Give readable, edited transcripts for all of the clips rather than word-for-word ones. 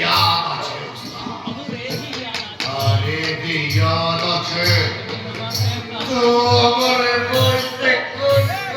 याद আছে আরে কি याद আছে তো আমারে বলতে করেছে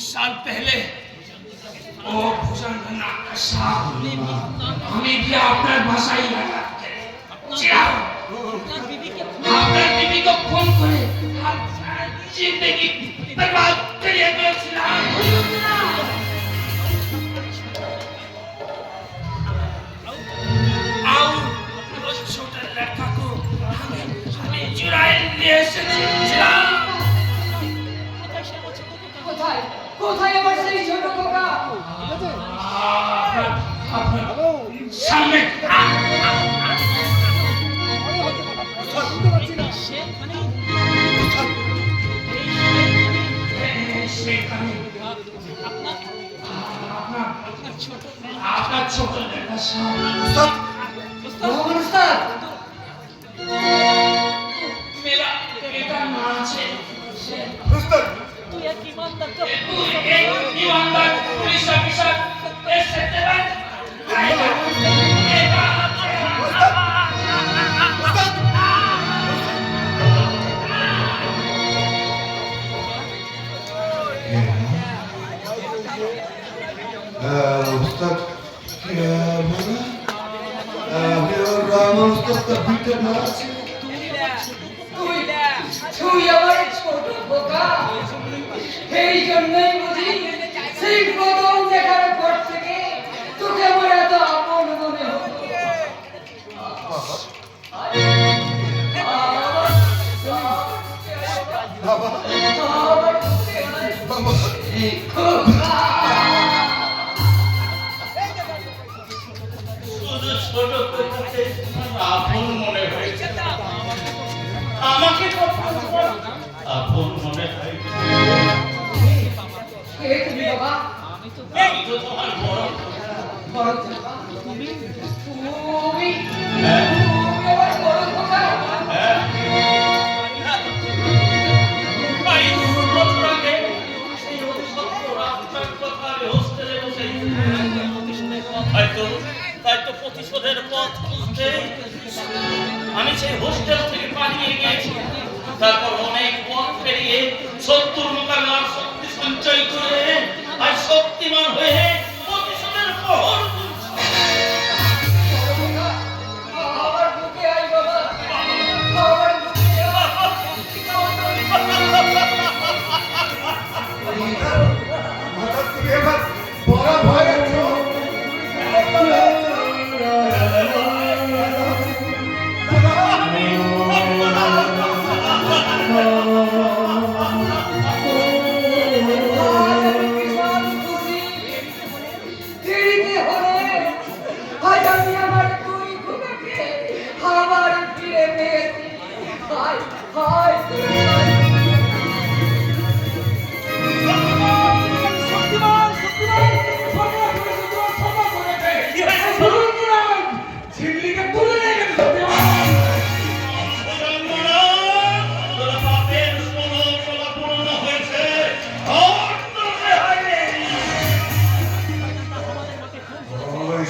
साल पहले ओ भूषण साहब हमें भी आपका भाषा ही लगा आपका बीवी को खून करे जिंदगी बर्बाद करिए आओ उस छोटे लड़का को हमें चुराए लिए से কোথায় আমার সেই ছোট খোকা সামনে আপনার ছোট মেলা এটা না আছে ईमानदार पुलिस ऑफिसर इस सत्यवान उस्ताद তুই আমার ছোট খোকা এই জন্যই বুঝি সেই প্রথম দেখার পর থেকে তোকে আমার এত আপন মনে হতো আপন মনে হয়েছে আমাকে আপন মনে হয় কে তুমি বাবা আমি তো তোমার বড় তুমি আমার বড় খোকা হয়তো প্রতিশোধের পথ খুঁজতে আমি সেই হোস্টেল থেকে পালিয়ে গিয়েছি তারপর অনেক পথ পেরিয়ে শত্রুর মোকাবিলার শক্তি সঞ্চয় করে আর শক্তিমান হয়ে প্রতিশোধের প্রহর আমার বুকে আই বাবা আমার বুকে হঠাৎ করে এবার বড় ভয়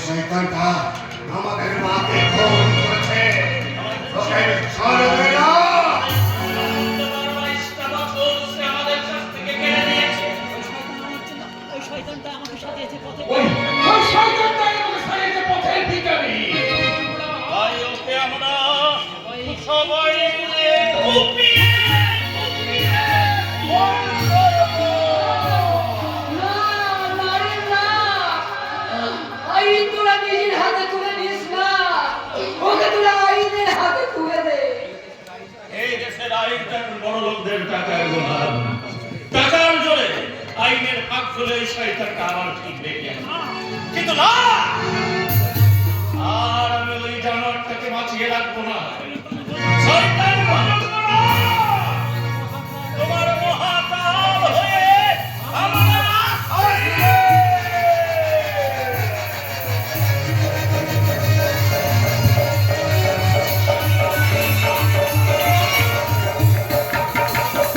শয়তানটা আমাদের মাকে খুন করে ওকে ছাড়বে না। 22টা বছর সে আমাদের কাছ থেকে কেড়ে নিয়েছে। ওই শয়তানটা আমাকে সাজিয়েছে পথে ওই ওই শয়তানটাই আমাকে সারিয়েছে পথের ভিখারি। তাই ওকে আমরা সবাই মিলে কুপিয়ে না, না রে না। আইন তোরা নিজের হাতে তুলে নিস না। ওকে তোরা আইনের হাতে তুলে দে। এই দেশের আইনটা বড় লোকদের টাকার গোলাম। টাকার জোরে আইনের হাত ধরে এই শয়তানটা আবার ঠিক রেখে কিন্তু না, আর আমি ওই জানোয়ারটাকে বাঁচিয়ে রাখবো না।